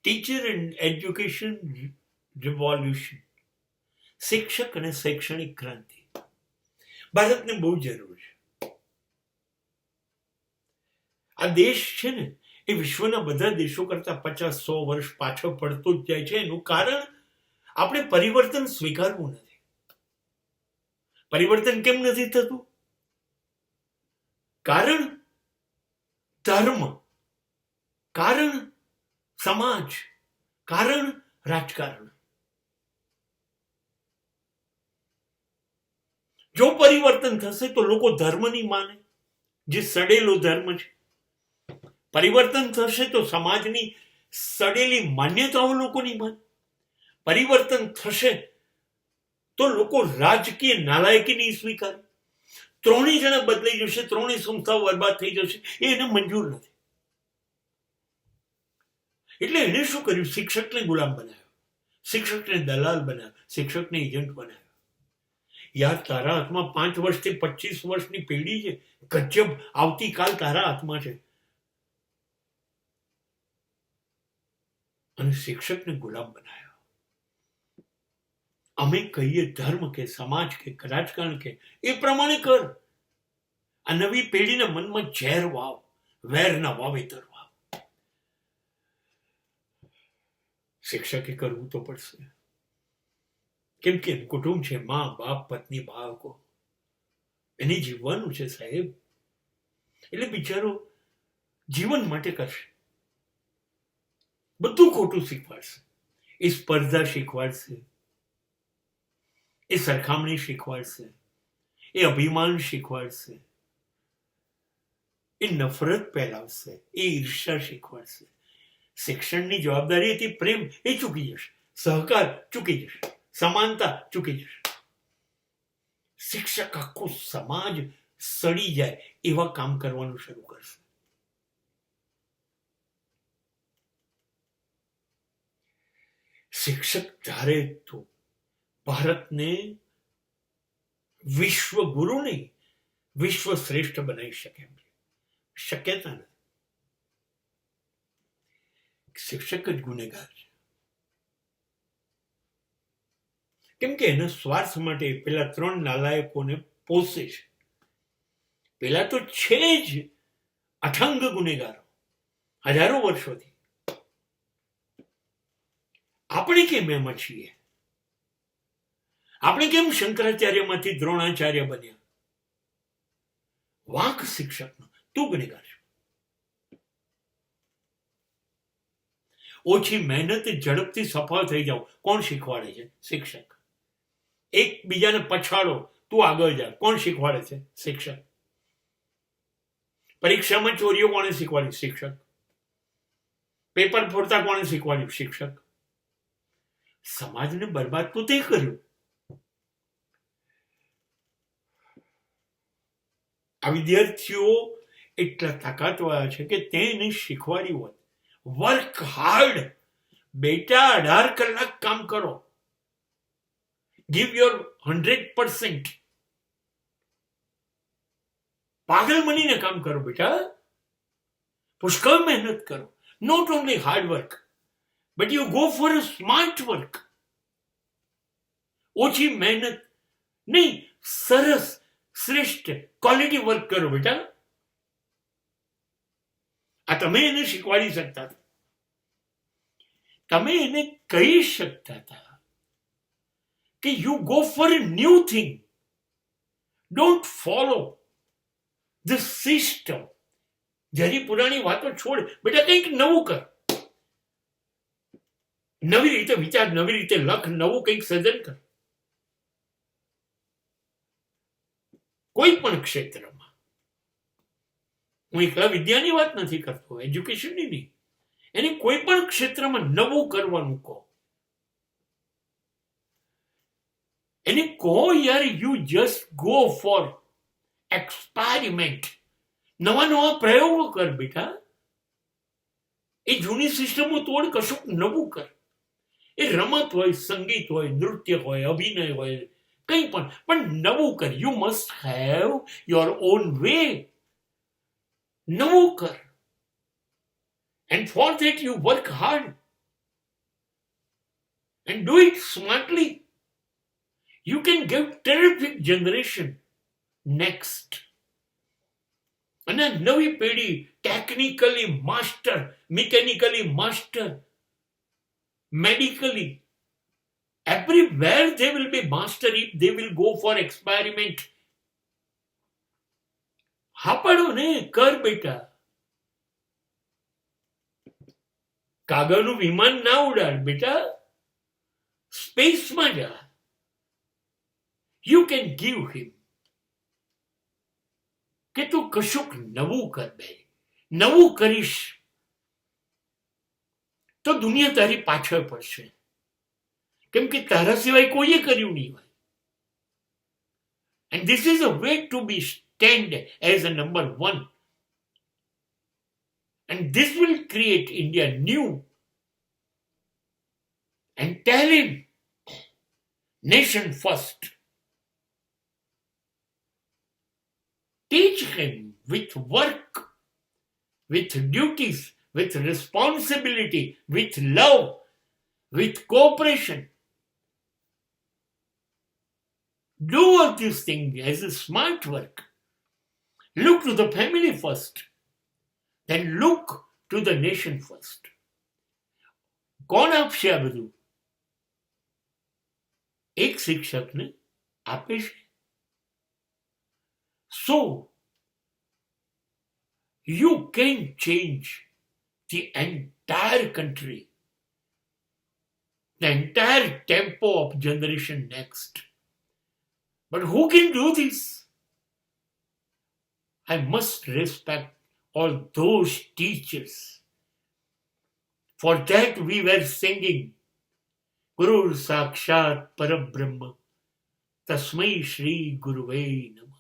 Teacher and education revolution, શિક્ષક અને શૈક્ષણિક ક્રાંતિ ભારતને બહુ જરૂર છે. આ દેશ છે ને એ વિશ્વના બધા દેશો કરતા 50-100 વર્ષ પાછળ પડતો જ જાય છે. એનું કારણ આપણે પરિવર્તન સ્વીકારવું નથી. પરિવર્તન કેમ નથી થતું? કારણ ધર્મ, કારણ સમાજ, કારણ રાજકારણ. જો પરિવર્તન થશે તો લોકો ધર્મ નહીં માને, જે સડેલો ધર્મ છે. પરિવર્તન થશે તો સમાજની સડેલી માન્યતાઓ લોકો નહીં માને. પરિવર્તન થશે તો લોકો રાજકીય નાલાયકી નહીં સ્વીકારે. ત્રણેય જણા બદલાઈ જશે, ત્રણેય સંસ્થાઓ બરબાદ થઈ જશે, એ એને મંજૂર નથી. એટલે એને શું કર્યું? શિક્ષકને ગુલામ બનાવ્યો, શિક્ષકને દલાલ બનાવ્યો, શિક્ષકને એજન્ટ બનાવ્યો. યાર, તારા હાથમાં 5 વર્ષથી 25 વર્ષની પેઢી છે. ગજબ, આવતીકાલ તારા હાથમાં છે. અને શિક્ષકને ગુલામ બનાવ્યો. અમે કહીએ ધર્મ કે સમાજ કે રાજકારણ કે એ પ્રમાણે કર. આ નવી પેઢીના મનમાં ઝેર વાવ, વેરના વાવેતર વાવ. શિક્ષકે કરવું તો પડશે, કેમ કે કુટુંબ છે, મા બાપ પત્ની બાળકો, એને જીવવાનું છે સાહેબ. એટલે બિચારો જીવન માટે કરશે. બધું ખોટું શીખવાડશે. એ સ્પર્ધા શીખવાડશે, એ સરખામણી શીખવાડશે, એ અભિમાન શીખવાડશે, એ નફરત ફેલાવશે, એ ઈર્ષા શીખવાડશે. શિક્ષણની જવાબદારી હતી પ્રેમ, એ ચૂકી જશે. સહકાર ચૂકી જશે, સમાનતા ચૂકી જશે. શિક્ષક આખો સમાજ સડી જાય એવા કામ કરવાનું શરૂ કરશે. શિક્ષક ધારે તો ભારતને વિશ્વ ગુરુ નહીં, વિશ્વ શ્રેષ્ઠ બનાવી શકે એમ શક્યતા નથી. શિક્ષક જ ગુનેગાર છે, કેમ કે એના સ્વાર્થ માટે પેલા 3 નાલાયકોને પોષે છે. પેલા તો છે જ અઠંગ ગુનેગારો હજારો વર્ષોથી. આપણે કેમ એમાં છીએ? આપણે કેમ શંકરાચાર્યમાંથી દ્રોણાચાર્ય બન્યા? વાંક શિક્ષકનો. તું ગુનેગાર છે. ઓછી મહેનત ઝડપથી સફળ થઈ જાવ, કોણ શીખવાડે છે? શિક્ષક. એકબીજાને પછાડો, તું આગળ જા, કોણ શીખવાડે છે? શિક્ષક. પરીક્ષામાં ચોરીઓ કોણે શીખવાડી? શિક્ષક. પેપર ફોડતા કોણે શીખવાડ્યું? શિક્ષક. સમાજને બરબાદ તો તે કર્યું. આ વિદ્યાર્થીઓ એટલા તાકાતવાળા છે કે તેને શીખવાડ્યું હોત, વર્ક હાર્ડ બેટા, 18 કલાક કામ કરો, ગીવ યોર 100%. પાગલ બનીને કામ કરો બેટા, પુષ્કળ મહેનત કરો. Not only hard work, but you go for a smart work. ઓછી મહેનત નહીં, સરસ શ્રેષ્ઠ ક્વોલિટી વર્ક કરો બેટા. આ તમે એને શીખવાડી શકતા હતા, તમે એને કહી શકતા હતા કે you go for a new thing, don't follow the system. જરી પુરાણી વાતો છોડ બેટા, કંઈક નવું કર, નવી રીતે વિચાર, નવી રીતે લખ, નવું કંઈક સર્જન કર. કોઈ પણ ક્ષેત્રમાં. હું એકલા વિદ્યાની વાત નથી કરતો, એજ્યુકેશનની નહીં. એને કોઈ પણ ક્ષેત્રમાં નવું કરવાનું કહો. એને કહો યાર, you just go for experiment. નવા નવા પ્રયોગો કર બેટા. એ જૂની સિસ્ટમો તોડ, કશુંક નવું કર. એ રમત હોય, સંગીત હોય, નૃત્ય હોય, અભિનય હોય, કંઈ પણ નવું કર. You must have your own way. નવું કર. And for that you work hard. and do it smartly. You can give terrific generation next. અને નવી પેઢી technically master, mechanically master, medically, everywhere they will be master if they will go for experiment. હાપડો ને કર બેટા, કાગળનું વિમાન ના ઉડાડ બેટા, સ્પેસમાં જા. You can give him કે તું કશુંક નવું કર બે, નવું કરીશ તો દુનિયા તારી પાછળ પડશે, કેમ કે તારા સિવાય કોઈએ કર્યું નહીં હોય. And this is a way to be stand as a number one. And this will create India new. And tell him, nation first. Teach him with work, with duties, with responsibility, with love, with cooperation. Do all these things as a smart work. Look to the family first. Then look to the nation first. કોણ આપશે આ બધું? એક શિક્ષકને આપે છે. So, you can change the entire country, the entire tempo of generation next. But who can do this? I must respect all those teachers. For that we were singing Guru Sakshat Parabrahma Tasmai Shri Guruve Namah.